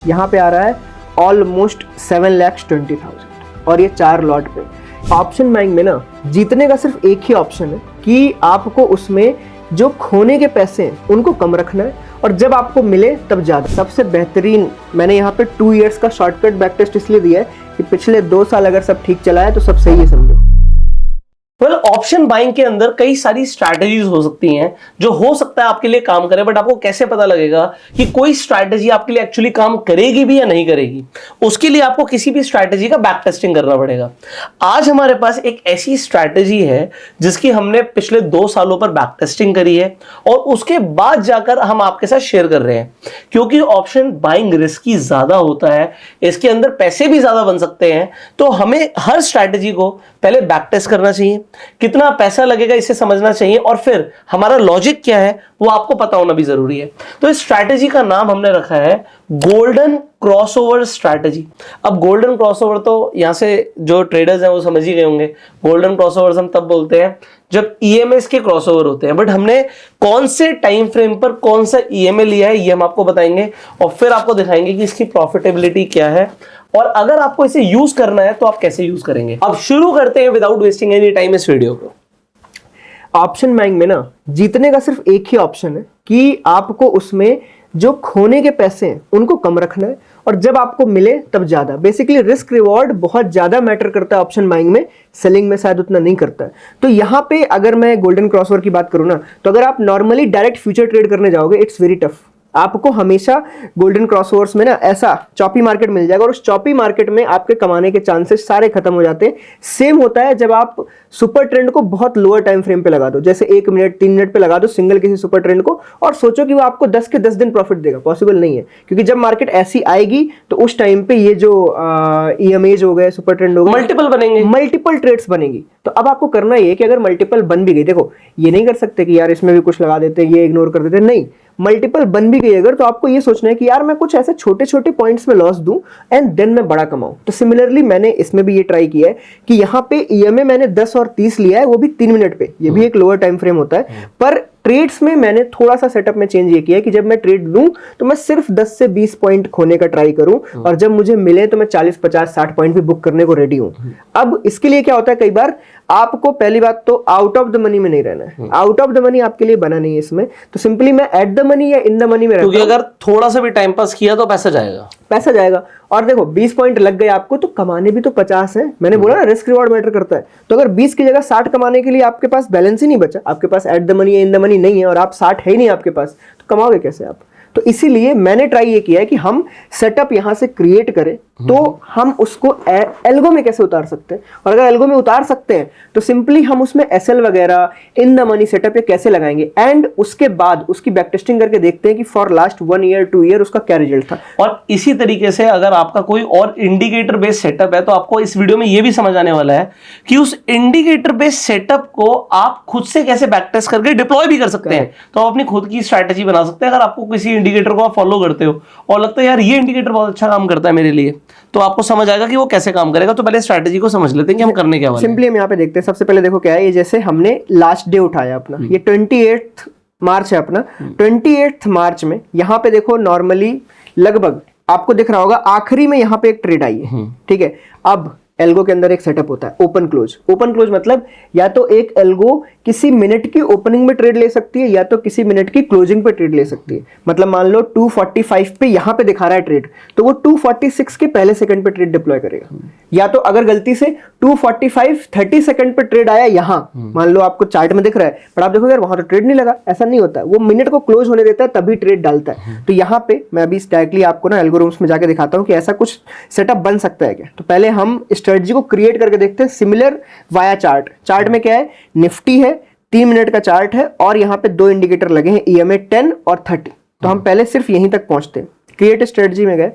यहाँ पे आ रहा है ऑलमोस्ट 7,20,000 और ये 4 लॉट पे। ऑप्शन बाइंग में ना जीतने का सिर्फ एक ही ऑप्शन है कि आपको उसमें जो खोने के पैसे हैं उनको कम रखना है और जब आपको मिले तब ज़्यादा। सबसे बेहतरीन मैंने यहाँ पे 2 इयर्स का शॉर्टकट बैक टेस्ट इसलिए दिया है कि पिछले 2 साल अगर सब ठीक चला है तो सब सही है, समझो। ऑप्शन बाइंग के अंदर कई सारी स्ट्रैटेजीज हो सकती हैं जो हो सकता है आपके लिए काम करे, बट आपको कैसे पता लगेगा कि कोई स्ट्रैटेजी आपके लिए एक्चुअली काम करेगी भी या नहीं करेगी? उसके लिए आपको किसी भी स्ट्रैटेजी का बैक टेस्टिंग करना पड़ेगा। आज हमारे पास एक ऐसी स्ट्रैटेजी है जिसकी हमने पिछले 2 सालों पर बैक टेस्टिंग करी है और उसके बाद जाकर हम आपके साथ शेयर कर रहे हैं, क्योंकि ऑप्शन बाइंग रिस्की ज्यादा होता है, इसके अंदर पैसे भी ज्यादा बन सकते हैं। तो हमें हर स्ट्रैटेजी को पहले बैक टेस्ट करना चाहिए, कितना पैसा लगेगा इसे समझना चाहिए और फिर हमारा लॉजिक क्या है वो आपको पता होना भी जरूरी है। तो इस स्ट्रैटेजी का नाम हमने रखा है गोल्डन क्रॉसओवर स्ट्रैटेजी। अब गोल्डन क्रॉसओवर तो यहां से जो ट्रेडर्स हैं वो समझ ही गए होंगे। गोल्डन क्रॉसओवर्स हम तब बोलते हैं जब ईएमएस के क्रॉसओवर होते हैं, बट हमने कौन से टाइम फ्रेम पर कौन सा ईएमए लिया है ये हम आपको बताएंगे और फिर आपको दिखाएंगे कि इसकी प्रॉफिटेबिलिटी क्या है और अगर आपको इसे यूज करना है तो आप कैसे यूज करेंगे। अब शुरू करते हैं विदाउट वेस्टिंग एनी टाइम इस वीडियो को। ऑप्शन बाइंग में ना जीतने का सिर्फ एक ही ऑप्शन है कि आपको उसमें जो खोने के पैसे हैं उनको कम रखना है और जब आपको मिले तब ज्यादा। बेसिकली रिस्क रिवॉर्ड बहुत ज्यादा मैटर करता है ऑप्शन बाइंग में, सेलिंग में शायद उतना नहीं करता है। तो यहाँ पे अगर मैं गोल्डन क्रॉसओवर की बात करूँ ना, तो अगर आप नॉर्मली डायरेक्ट फ्यूचर ट्रेड करने जाओगे इट्स वेरी टफ। आपको हमेशा गोल्डन क्रॉसओवर्स में ना ऐसा चॉपी मार्केट मिल जाएगा और उस चॉपी मार्केट में आपके कमाने के चांसेस सारे खत्म हो जाते हैं। सेम होता है जब आप सुपर ट्रेंड को बहुत लोअर टाइम फ्रेम पे लगा दो, जैसे 1 मिनट 3 मिनट पे लगा दो सिंगल किसी सुपर ट्रेंड को और सोचो कि वो आपको 10 के 10 दिन प्रॉफिट देगा, पॉसिबल नहीं है। क्योंकि जब मार्केट ऐसी आएगी तो उस टाइम पे ये जो ईएमएज हो गए, सुपर ट्रेंड हो गए, मल्टीपल बनेंगे, मल्टीपल ट्रेड्स बनेगी। तो अब आपको करना ये कि अगर मल्टीपल बन भी गई, देखो ये नहीं कर सकते कि यार इसमें भी कुछ लगा देते, ये इग्नोर कर देते, नहीं, मल्टीपल बन भी गई अगर तो आपको ये सोचना है कि यार मैं कुछ ऐसे छोटे छोटे पॉइंट्स में लॉस दूं एंड देन मैं बड़ा कमाऊं। तो सिमिलरली मैंने इसमें भी ये ट्राई किया है कि यहाँ पे ईएमए मैंने 10 और 30 लिया है, वो भी 3 मिनट पे। ये भी एक लोअर टाइम फ्रेम होता है, पर ट्रेड्स में मैंने थोड़ा सा सेटअप में चेंज ये किया है कि जब मैं ट्रेड लूं तो मैं सिर्फ 10 से 20 पॉइंट खोने का ट्राई करूं और जब मुझे मिले तो मैं 40, 50, 60 पॉइंट भी बुक करने को रेडी हूं। अब इसके लिए क्या होता है, कई बार आपको पहली बात तो आउट ऑफ द मनी में नहीं रहना है। आउट ऑफ द मनी आपके लिए बना नहीं है इसमें, तो सिंपली मैं एट द मनी या इन द मनी में रहता हूं। क्योंकि अगर थोड़ा सा भी टाइम पास किया तो पैसा जाएगा। और देखो 20 पॉइंट लग गए आपको तो कमाने भी तो 50 है। मैंने बोला ना रिस्क रिवॉर्ड मैटर करता है। तो अगर 20 की जगह 60 कमाने के लिए आपके पास बैलेंस ही नहीं बचा, आपके पास एट द मनी या इन द मनी नहीं है और आप 60 है ही नहीं आपके पास, तो कमाओगे कैसे आप? तो इसीलिए मैंने ट्राई ये किया है कि हम सेटअप यहां से क्रिएट करें तो हम उसको एल्गो में कैसे उतार सकते हैं। और अगर एल्गो में उतार सकते हैं तो सिंपली हम उसमें एसएल वगैरह इन द मनी सेटअप ये कैसे लगाएंगे एंड उसके बाद उसकी बैक टेस्टिंग करके देखते हैं कि फॉर लास्ट 1 ईयर 2 ईयर उसका क्या रिजल्ट था। और इसी तरीके से अगर आपका कोई और इंडिकेटर बेस्ड सेटअप है तो आपको इस वीडियो में ये भी समझ आने वाला है कि उस इंडिकेटर बेस्ड सेटअप को आप खुद से कैसे बैक टेस्ट करके डिप्लॉय भी कर सकते हैं। तो आप अपनी खुद की स्ट्रैटेजी बना सकते हैं। अगर आपको किसी इंडिकेटर को आप फॉलो करते हो और लगता है यार ये इंडिकेटर बहुत अच्छा काम करता है मेरे लिए, तो आपको समझ आएगा कि वो कैसे काम करेगा। तो पहले स्ट्रैटेजी को समझ लेते हैं कि हम करने क्या वाले हैं। सिंपली हम यहाँ पे देखते हैं। सबसे पहले देखो क्या है, ये जैसे हमने लास्ट डे उठाया अपना, ये 28 मार्च है अपना। 28 मार्च में यहाँ पे देखो नॉर्मली लगभग आपको दिख रहा होगा आखिरी में यहाँ पे एक ट्रेड आई है, ठीक है। अब एल्गो के अंदर एक सेटअप होता है ओपन क्लोज। ओपन क्लोज मतलब या तो एक एल्गो किसी मिनट की ओपनिंग में ट्रेड ले सकती है या तो किसी मिनट की क्लोजिंग पे ट्रेड ले सकती है। मतलब मान लो 245 पे यहां पे दिखा रहा है ट्रेड, तो वो 246 के पहले सेकंड पे ट्रेड डिप्लॉय करेगा। या तो अगर गलती से 245 30 सेकंड पे ट्रेड आया यहां, मान लो आपको चार्ट में दिख रहा है, पर आप देखो यार वहां तो ट्रेड नहीं लगा, ऐसा नहीं होता। वो मिनट को क्लोज होने देता है तभी ट्रेड डालता है। तो यहाँ पे मैं अभी डायरेक्टली आपको ना एल्गोरिथम्स में जाके दिखाता हूँ कि ऐसा कुछ सेटअप बन सकता है क्या। तो पहले हम स्ट्रेटजी को क्रिएट करके देखते हैं सिमिलर वाया चार्ट। चार्ट में क्या है, निफ्टी है, 3 मिनट का चार्ट है और यहाँ पे 2 इंडिकेटर लगे हैं ईएमए 10 और 30। तो हम पहले सिर्फ यहीं तक पहुंचते हैं। क्रिएट स्ट्रेटजी में गए,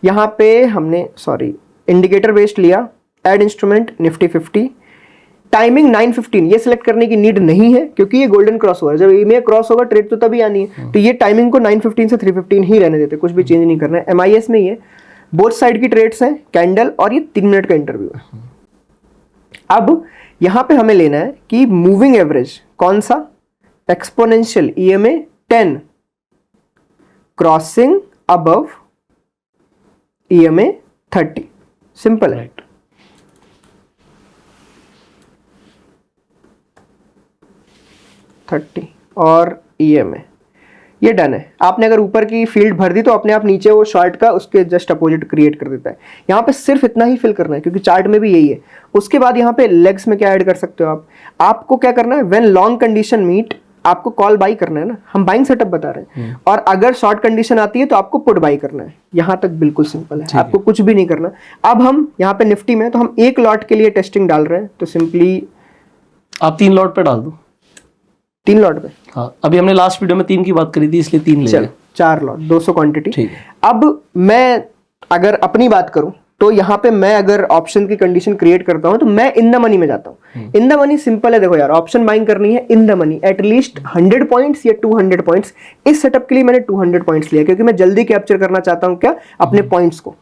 यहाँ पे हमने इंडिकेटर बेस्ड लिया, एड इंस्ट्रूमेंट निफ्टी 50, टाइमिंग 9:15। ये सिलेक्ट करने की नीड नहीं है क्योंकि ये गोल्डन क्रॉस ओवर, जब ईएमए क्रॉस होगा ट्रेड तो तभी आनी है। तो ये टाइमिंग को 9:15 से 3:15 ही रहने देते, कुछ भी चेंज नहीं करना है। एमआईएस में ये बोथ साइड की ट्रेड्स हैं, कैंडल और ये 3 मिनट का इंटरव्यू है। अब यहां पे हमें लेना है कि मूविंग एवरेज कौन सा, exponential EMA 10 crossing above EMA 30, simple है। राइट, 30 और EMA, ये डन है। आपने अगर ऊपर की फील्ड भर दी तो अपने आप नीचे वो शॉर्ट का उसके जस्ट अपोजिट क्रिएट कर देता है। यहाँ पे सिर्फ इतना ही फिल करना है क्योंकि चार्ट में भी यही है। उसके बाद यहाँ पे लेग्स में क्या ऐड कर सकते हो आप, आपको क्या करना है, व्हेन लॉन्ग कंडीशन मीट आपको कॉल बाई करना है ना, हम बाइंग सेटअप बता रहे हैं, और अगर शॉर्ट कंडीशन आती है तो आपको पुट बाई करना है। यहाँ तक बिल्कुल सिंपल है, आपको कुछ भी नहीं करना। अब हम यहाँ पे निफ्टी में तो हम एक लॉट के लिए टेस्टिंग डाल रहे हैं, तो सिंपली आप 3 लॉट पे डाल दो। 3 लॉट पे, हाँ, अभी हमने लास्ट वीडियो में 3 की बात करी थी इसलिए 3 ले चलो 4 लॉट 200 क्वांटिटी। ठीक है। अब मैं अगर अपनी बात करूं तो यहाँ पे मैं अगर ऑप्शन की कंडीशन क्रिएट करता हूं तो मैं इन द मनी में जाता हूं। इन द मनी सिंपल है, देखो यार ऑप्शन बाइंग करनी है in the money at least 100 points या 200 पॉइंट्स। इस सेटअप के लिए मैंने 200 पॉइंट्स लिया क्योंकि मैं जल्दी कैप्चर करना चाहता हूं क्या, अपने पॉइंट्स को।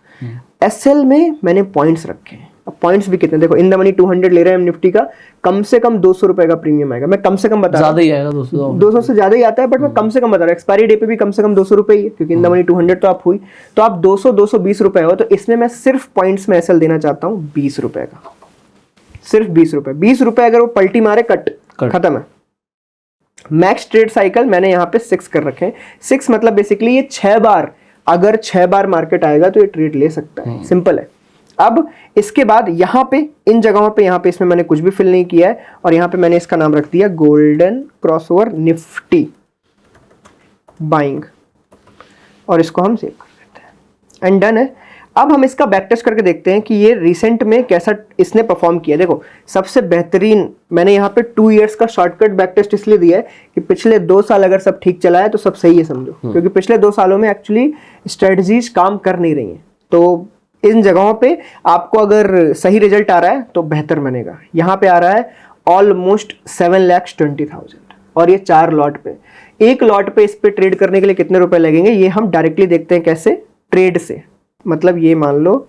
एसएल में मैंने पॉइंट्स रखे हैं। अब पॉइंट्स भी कितने, देखो इन द मनी 200 ले रहे हैं हम निफ्टी का, कम से कम 200 रुपए का प्रीमियम आएगा। मैं कम से कम बता रहा हूं, ज्यादा ही आएगा 200 200 से ज्यादा ही आता है, बट मैं कम से कम बता रहा हूँ। एक्सपायरी डे पे भी कम से कम 200 रुपए ही है क्योंकि इन द मनी 200 तो आप हुई, तो आप 200 220 रुपए हो। तो इसमें मैं सिर्फ पॉइंट्स में एसएल देना चाहता हूँ 20 रुपए का, सिर्फ 20 रुपए। 20 रुपए अगर वो पलटी मारे कट खत्म है। मैक्स ट्रेड साइकिल मैंने यहाँ पे 6 कर रखे हैं। 6 मतलब बेसिकली ये 6 बार, अगर 6 बार मार्केट आएगा तो ये ट्रेड ले सकता है, सिंपल है। अब इसके बाद यहाँ पे इन जगहों पे, यहाँ पे इसमें मैंने कुछ भी फिल नहीं किया है, और यहाँ पे मैंने इसका नाम रख दिया गोल्डन क्रॉसओवर निफ्टी बाइंग, और इसको हम सेव कर देते हैं एंड डन है। अब हम इसका बैक टेस्ट करके देखते हैं कि ये रिसेंट में कैसा इसने परफॉर्म किया। देखो सबसे बेहतरीन मैंने यहाँ पे 2 इयर्स का शॉर्टकट बैक टेस्ट इसलिए दिया है कि पिछले 2 साल अगर सब ठीक चला है तो सब सही है समझो, क्योंकि पिछले 2 सालों में एक्चुअली स्ट्रेटजीज काम कर नहीं रही हैं। तो इन जगहों पे आपको अगर सही रिजल्ट आ रहा है तो बेहतर बनेगा। यहाँ पे आ रहा है ऑलमोस्ट 7,20,000 और ये 4 लॉट पे। एक लॉट पे इस पे ट्रेड करने के लिए कितने रुपए लगेंगे ये हम डायरेक्टली देखते हैं कैसे, ट्रेड से। मतलब ये मान लो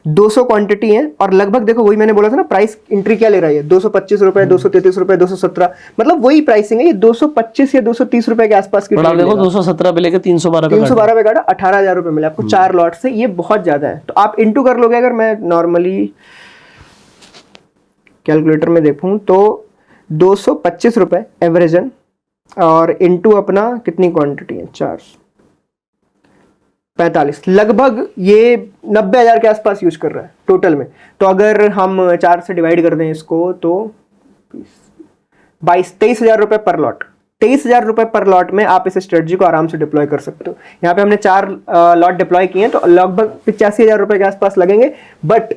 200 क्वांटिटी है और लगभग देखो वही मैंने बोला था ना, प्राइस एंट्री क्या ले रहा है, 225 रुपए, 233 रुपए, 217, मतलब वही प्राइसिंग है। ये 225 या 230 रुपए के आसपास की देखो 217 पे लेके 312 पे काटा, 18,000 रुपए मिले आपको 4 लॉट से। ये बहुत ज्यादा है, तो आप इंटू कर लोगे। अगर मैं नॉर्मली कैलकुलेटर में देखूं तो 225 रुपए एवरेजन और इंटू अपना कितनी क्वांटिटी है, 445, लगभग ये 90,000 के आसपास यूज कर रहा है टोटल में। तो अगर हम 4 से डिवाइड कर दें इसको तो 23,000 रुपए पर लॉट। 23,000 रुपए पर लॉट में आप इस स्ट्रेटजी को आराम से डिप्लॉय कर सकते हो। यहाँ पे हमने 4 लॉट डिप्लॉय किए हैं तो लगभग 85,000 रुपए के आसपास लगेंगे, बट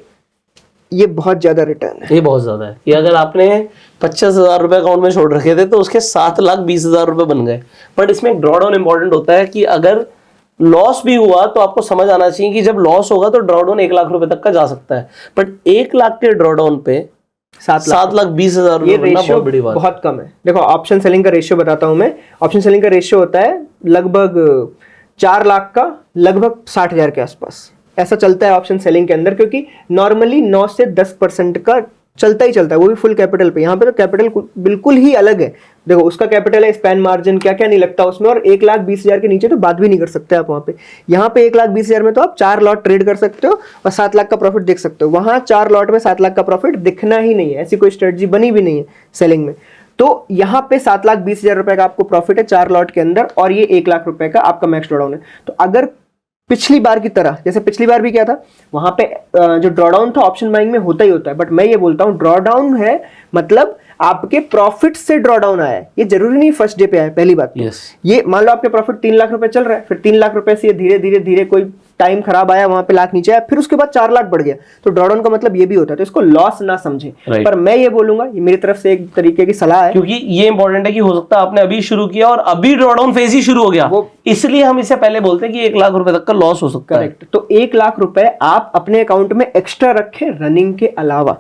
ये बहुत ज्यादा रिटर्न है। ये बहुत ज्यादा है कि अगर आपने 25,000 रुपए अकाउंट में छोड़ रखे थे तो उसके 7,20,000 रुपए बन गए। बट इसमें एक ड्रॉडाउन इंपॉर्टेंट होता है कि अगर लॉस भी हुआ तो आपको समझ आना चाहिए कि जब लॉस होगा तो ड्रॉडाउन 1 लाख रुपए तक का जा सकता है, बट 1 लाख के ड्रॉडाउन पे 7,20,000 रुपए बनना बहुत बड़ी बात, बहुत कम है। देखो ऑप्शन सेलिंग का रेशियो बताता हूं मैं। ऑप्शन सेलिंग का रेशियो होता है लगभग 4 लाख का लगभग 60,000 के आसपास, ऐसा चलता है ऑप्शन सेलिंग के अंदर, क्योंकि नॉर्मली 9 से 10% का चलता ही चलता है, वो भी फुल कैपिटल पे। यहाँ पे तो कैपिटल बिल्कुल ही अलग है। देखो उसका कैपिटल है, स्पैन मार्जिन क्या क्या नहीं लगता उसमें, और 1,20,000 के नीचे तो बात भी नहीं कर सकते आप वहाँ पे। यहाँ पे 1,20,000 में तो आप 4 लॉट ट्रेड कर सकते हो और 7 लाख का प्रॉफिट देख सकते हो। वहाँ 4 लॉट में 7 लाख का प्रॉफिट दिखना ही नहीं है, ऐसी कोई स्ट्रेटजी बनी भी नहीं है सेलिंग में। तो यहाँ पे 7,20,000 रुपए का आपको प्रॉफिट है 4 लॉट के अंदर, और ये 1 लाख रुपए का आपका मैक्स ड्रॉडाउन है। तो अगर पिछली बार की तरह, जैसे पिछली बार भी क्या था, वहां पे जो ड्रॉडाउन था ऑप्शन बाइंग में होता ही होता है, बट मैं ये बोलता हूं ड्रॉडाउन है मतलब आपके प्रॉफिट से ड्रॉडाउन आया है। ये जरूरी नहीं फर्स्ट डे पे आया, पहली बात। yes. ये मान लो आपके प्रॉफिट 3 लाख रुपए चल रहा है, फिर 3 लाख रुपए से धीरे धीरे धीरे कोई टाइम खराब आया, वहां पे लाख नीचे आया, फिर उसके बाद 4 लाख बढ़ गया। तो ड्रॉडाउन का मतलब ये भी होता है, तो इसको लॉस ना समझे। right. पर मैं ये बोलूंगा, ये मेरी तरफ से एक तरीके की सलाह है, क्योंकि ये इंपॉर्टेंट है कि हो सकता है आपने अभी शुरू किया और अभी ड्रॉडाउन फेज ही शुरू हो गया, इसलिए हम इससे पहले बोलते हैं कि 1 लाख रुपए तक का लॉस हो सकता है। करेक्ट। तो 1 लाख रुपए आप अपने अकाउंट में एक्स्ट्रा रखें रनिंग के अलावा।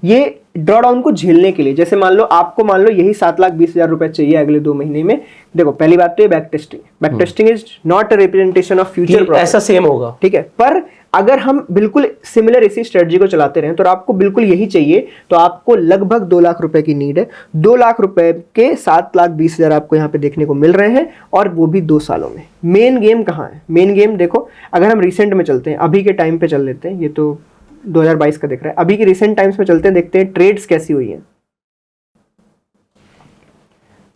ये ड्रॉ डाउन को झेलने के लिए, जैसे मान लो यही 7,20,000 रुपए चाहिए अगले 2 महीने में। देखो पहली बात तो ये back testing is not a representation of future profit, ऐसा सेम होगा, ठीक है। पर अगर हम बिल्कुल सिमिलर इसी स्ट्रेटजी को चलाते रहें तो आपको बिल्कुल यही चाहिए, तो आपको लगभग 2 लाख रुपए की नीड है। 2 लाख रुपए के 7,20,000 आपको यहाँ पे देखने को मिल रहे हैं, और वो भी 2 सालों में। मेन गेम कहाँ है? मेन गेम देखो, अगर हम रिसेंट में चलते हैं, अभी के टाइम पे चल लेते हैं, ये तो 2022 का दिख रहा है, अभी के रिसेंट टाइम्स में चलते हैं, देखते हैं ट्रेड्स कैसी हुई हैं।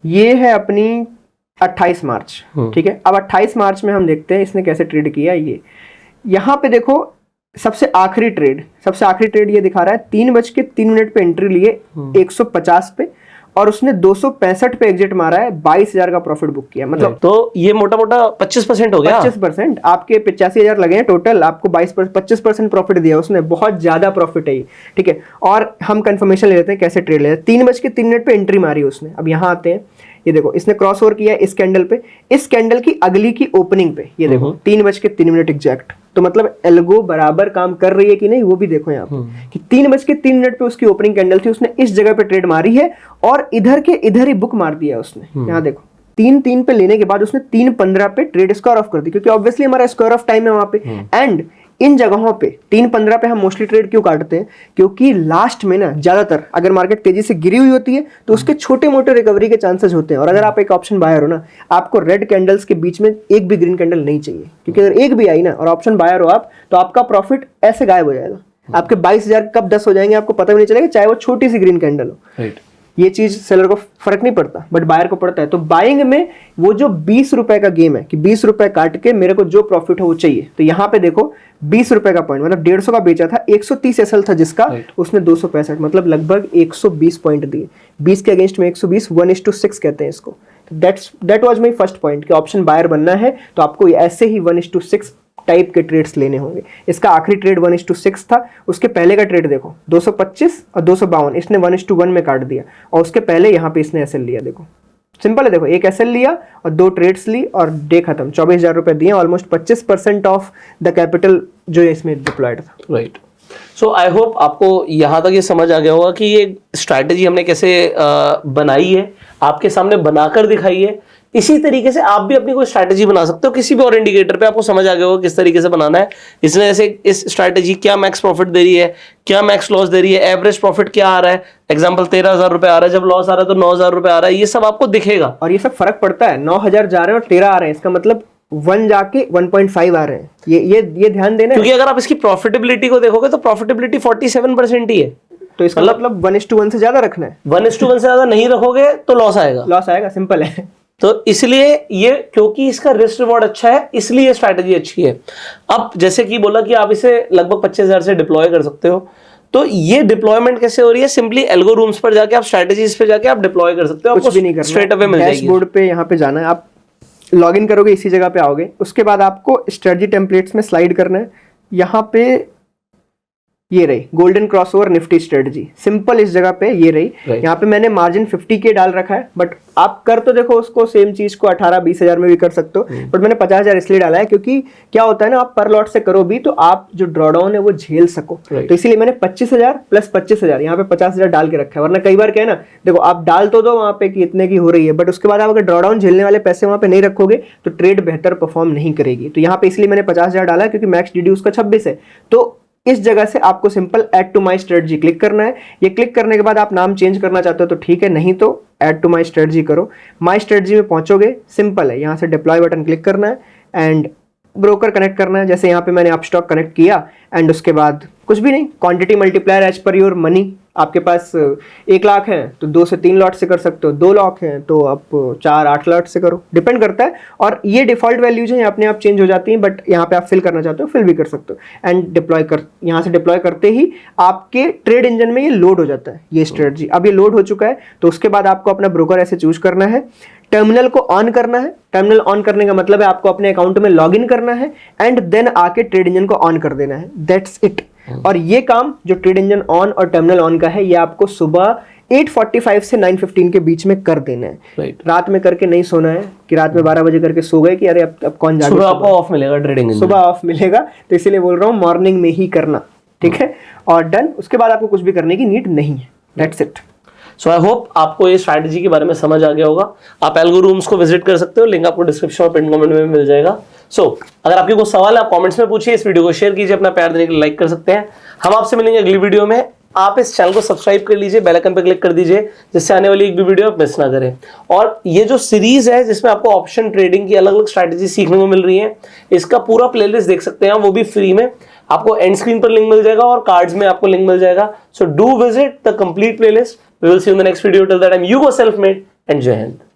ये है अपनी 28 मार्च, ठीक है। अब 28 मार्च में हम देखते हैं इसने कैसे ट्रेड किया। ये यहाँ पे देखो सबसे आखिरी ट्रेड ये दिखा रहा है 3:03 पे एंट्री लिए 150 पे, और उसने 265 पे एग्जिट मारा है, 22,000 का प्रॉफिट बुक किया। मतलब तो ये मोटा मोटा 25% हो गया। 25%, आपके 85,000 लगे हैं टोटल, आपको 25% प्रॉफिट दिया उसने, बहुत ज्यादा प्रॉफिट है ये, ठीक है। और हम कंफर्मेशन ले लेते हैं कैसे ट्रेड ले रहे हैं। 3:03 पे एंट्री मारी उसने। अब यहाँ आते हैं, ये देखो इसने क्रॉस ओवर किया इस कैंडल पे, इस कैंडल की अगली की ओपनिंग पे, ये देखो 3:03 एग्जैक्ट। तो मतलब एल्गो बराबर काम कर रही है कि नहीं, वो भी देखो यहाँ पे कि 3:03 पे उसकी ओपनिंग कैंडल थी, उसने इस जगह पे ट्रेड मारी है, और इधर के इधर ही बुक मार दिया उसने। यहाँ देखो 3:03 पे लेने के बाद उसने 3:15 पे ट्रेड स्क्वायर ऑफ कर दी, क्योंकि ऑब्वियसली हमारा स्क्वायर ऑफ टाइम है वहां पे। एंड इन जगहों पे 3:15 पे हम मोस्टली ट्रेड क्यों काटते हैं? क्योंकि लास्ट में ना ज्यादातर अगर मार्केट तेजी से गिरी हुई होती है तो उसके छोटे मोटे रिकवरी के चांसेस होते हैं। और अगर आप एक ऑप्शन बायर हो ना, आपको रेड कैंडल्स के बीच में एक भी ग्रीन कैंडल नहीं चाहिए, क्योंकि अगर एक भी आई ना और ऑप्शन बायर हो आप, तो आपका प्रॉफिट ऐसे गायब हो जाएगा। आपके 22,000 कब 10 हो जाएंगे आपको पता भी नहीं चलेगा, चाहे वो छोटी सी ग्रीन कैंडल हो। ये चीज सेलर को फर्क नहीं पड़ता, बट बायर को पड़ता है। तो बाइंग में वो जो 20 रुपए का गेम है कि 20 रुपए काट के मेरे को जो प्रॉफिट हो वो चाहिए, तो यहाँ पे देखो 20 रुपए का पॉइंट, मतलब 150 का बेचा था, 130 एसएल था जिसका, उसने 265, मतलब लगभग 120 पॉइंट दिए। 20 के अगेंस्ट में 120, 1:6 कहते हैं इसको। That was my first point कि ऑप्शन बायर बनना है तो आपको ऐसे ही 1:6 टाइप के ट्रेड्स लेने होंगे। इसका आखिरी ट्रेड 1:6 था। उसके पहले का ट्रेड देखो 225 और 252, इसने 1:1 में काट दिया, और उसके पहले यहाँ पे इसने एसएल लिया। देखो सिंपल है, देखो एक एसएल लिया और 2 ट्रेड्स ली और डे खत्म, 24,000 रुपए दिए, ऑलमोस्ट 25% ऑफ द कैपिटल जो इसमें डिप्लॉयड था। राइट। सो आई होप आपको यहाँ तक ये समझ आ गया होगा कि ये स्ट्रैटेजी हमने कैसे बनाई है, आपके सामने बनाकर दिखाई है। इसी तरीके से आप भी अपनी कोई स्ट्रैटेजी बना सकते हो किसी भी और इंडिकेटर पे, आपको समझ आ गया होगा किस तरीके से बनाना है। इसने जैसे इस स्ट्रैटेजी क्या मैक्स प्रॉफिट दे रही है, क्या मैक्स लॉस दे रही है, एवरेज प्रॉफिट क्या आ रहा है, एग्जांपल 13,000 रुपए आ रहा है, जब लॉस आ रहा है तो 9,000 रुपए आ रहा है, ये सब आपको दिखेगा। और ये सब फर्क पड़ता है, 9,000 जा रहे हैं और 13 आ रहे हैं, इसका मतलब 1 जाके 1.5 आ रहे हैं। ये ध्यान देना, क्योंकि अगर आप इसकी प्रॉफिटेबिलिटी को देखोगे तो प्रॉफिटेबिलिटी 47% ही है। तो इसका मतलब 1:1 से ज्यादा रखना है। 1:1 से ज्यादा नहीं रखोगे तो लॉस आएगा, सिंपल है। तो इसलिए ये, क्योंकि इसका रिस्क रिवॉर्ड अच्छा है, इसलिए ये स्ट्रैटेजी अच्छी है। अब जैसे कि बोला कि आप इसे लगभग 25,000 से डिप्लॉय कर सकते हो, तो ये डिप्लॉयमेंट कैसे हो रही है? सिंपली एल्गो रूम्स पर जाके आप स्ट्रैटेजीज पे जाके आप डिप्लॉय कर सकते हो, कुछ भी नहीं करना, स्ट्रेट अवे मिल जाएगी। डैशबोर्ड पे यहाँ पे जाना है, आप लॉग इन करोगे, इसी जगह पे आओगे, उसके बाद आपको स्ट्रेटजी टेम्पलेट्स में स्लाइड करना है। यहाँ पे ये रही golden crossover Nifty strategy, simple इस जगह पे ये रही। यहाँ पे मैंने मार्जिन 50K डाल रखा है, बट आप कर तो देखो उसको सेम चीज को 18-20,000 में भी कर सकते हो, बट मैंने 50,000 इसलिए डाला है क्योंकि क्या होता है ना, आप पर लॉट से करो भी तो आप जो ड्रॉडाउन है वो झेल सको। तो इसीलिए मैंने 25,000 प्लस 25,000 यहाँ पे 50,000 डाल के रखा है। वरना कई बार क्या है ना, देखो आप डाल तो दो वहां पे कि इतने की हो रही है, बट उसके बाद आप अगर ड्रॉडाउन झेलने वाले पैसे वहां पे नहीं रखोगे तो ट्रेड बेहतर परफॉर्म नहीं करेगी। तो यहाँ पे इसलिए मैंने 50,000 डाला है क्योंकि मैक्स डीडी उसका 26 है। तो इस जगह से आपको simple add to my strategy click करना है। ये क्लिक करने के बाद आप नाम चेंज करना चाहते हो तो ठीक है, नहीं तो ऐड टू माय स्ट्रेटजी करो। माय स्ट्रेटजी में पहुंचोगे, सिंपल है, यहाँ से डिप्लॉय बटन क्लिक करना है एंड ब्रोकर कनेक्ट करना है। जैसे यहाँ पे मैंने अपस्टॉक कनेक्ट किया एंड उसके बाद कुछ भी नहीं, quantity multiplier as per your money. आपके पास 1 लाख है तो 2 से 3 लॉट से कर सकते हो, 2 लाख है तो आप 4-8 लॉट से करो, डिपेंड करता है। और ये डिफॉल्ट वैल्यूज हैं, अपने आप चेंज हो जाती हैं, बट यहाँ पे आप फिल करना चाहते हो फिल भी कर सकते हो। एंड डिप्लॉय कर, यहाँ से डिप्लॉय करते ही आपके ट्रेड इंजन में ये लोड हो जाता है, ये स्ट्रेटजी। अब ये लोड हो चुका है तो उसके बाद आपको अपना ब्रोकर ऐसे चूज करना है, टर्मिनल को ऑन करना है। टर्मिनल ऑन करने का मतलब है आपको अपने अकाउंट में लॉग इन करना है एंड देन आके ट्रेड इंजन को ऑन कर देना है, दैट्स इट। और ये काम जो ट्रेड इंजन ऑन और टर्मिनल ऑन का है, ये आपको सुबह 8:45 से 9:15 के बीच में कर देना है। रात में करके नहीं सोना है कि रात में 12 बजे करके सो गए कि अरे अब कौन जागे। सुबह आपको ऑफ मिलेगा, ट्रेडिंग सुबह ऑफ मिलेगा, तो इसीलिए बोल रहा हूँ मॉर्निंग में ही करना, ठीक है। और डन, उसके बाद आपको कुछ भी करने की नीड नहीं है। That's it. So I hope आपको ये स्ट्रैटेजी के बारे में समझ आ गया होगा। आप एल्गो रूम्स को विजिट कर सकते हो, लिंक आपको डिस्क्रिप्शन और पिन कमेंट में मिल जाएगा। सो अगर आपके कोई सवाल है आप कमेंट्स में पूछिए, इस वीडियो को शेयर कीजिए, अपना प्यार देने के लिए लाइक कर सकते हैं। हम आपसे मिलेंगे अगली वीडियो में। आप इस चैनल को सब्सक्राइब कर लीजिए, बेल आइकन पर क्लिक कर दीजिए, जिससे आने वाली एक भी वीडियो आप मिस ना करें। और ये जो सीरीज है जिसमें आपको ऑप्शन ट्रेडिंग की अलग अलग स्ट्रैटेजी सीखने को मिल रही है, इसका पूरा प्लेलिस्ट देख सकते हैं, वो भी फ्री में। आपको एंड स्क्रीन पर लिंक मिल जाएगा और कार्ड्स में आपको लिंक मिल जाएगा। So do visit the complete playlist. We will see you in the next video. Till that time, you go self-made and Jai Hind.